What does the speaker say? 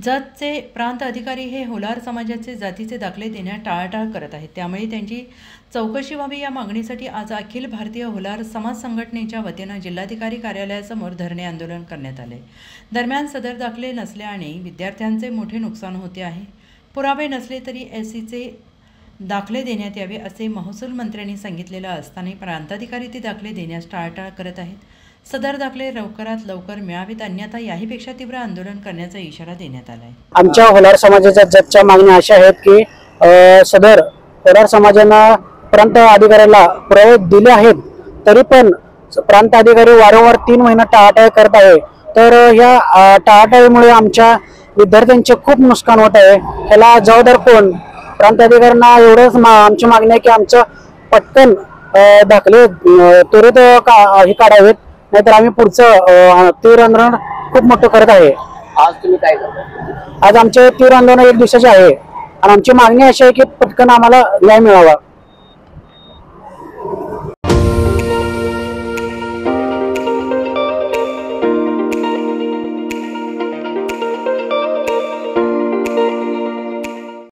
जतचे प्रांत अधिकारी हे होलार समाजाचे जातीचे दाखले देण्यास टाळाटाळ करत आहेत, त्यामुळे त्यांची चौकशी व्हावी या मागणीसाठी आज अखिल भारतीय होलार समाज संघटनेच्या वतीनं जिल्हाधिकारी कार्यालयासमोर धरणे आंदोलन करण्यात आले। दरम्यान सदर दाखले नसल्याने विद्यार्थ्यांचे मोठे नुकसान होते आहे। पुरावे नसले तरी एससीचे दाखले देण्यात यावे असे महसूल मंत्र्यांनी सांगितलेलं असताना प्रांताधिकारी ते दाखले देण्यास टाळाटाळ करत आहेत। सदर दाखले लवकरात लवकर मिळावेत, अन्यथा याहीपेक्षा तीव्र आंदोलन करण्याचा इशारा देण्यात आला आहे। आमच्या होलार समाजाच्या जतच्या मागण्या अशा आहेत की सदर होलार समाजानं प्रांत अधिकाऱ्याला पुरावे दिले आहेत, तरी पण प्रांत अधिकारी वारंवार 3 महिने टाळाटाळ करत आहे। तर या टाळाटाळीमुळे आमच्या विद्यार्थ्यांचे खूप नुकसान होत आहे। ह्याला जबाबदार कोण? प्रांत अधिकाऱ्यांना एवढंच आमची मागणी आहे की आमचं पटकन दाखले त्वरित हे काढावेत, नाहीतर आम्ही पुढचं तीव्र आंदोलन खूप मोठं करत आहे। आज तुम्ही काय करता? आज आमचे तीव्र आंदोलन 1 दिवसाचे आहे आणि आमची मागणी अशी आहे की पटकन आम्हाला न्याय मिळावा।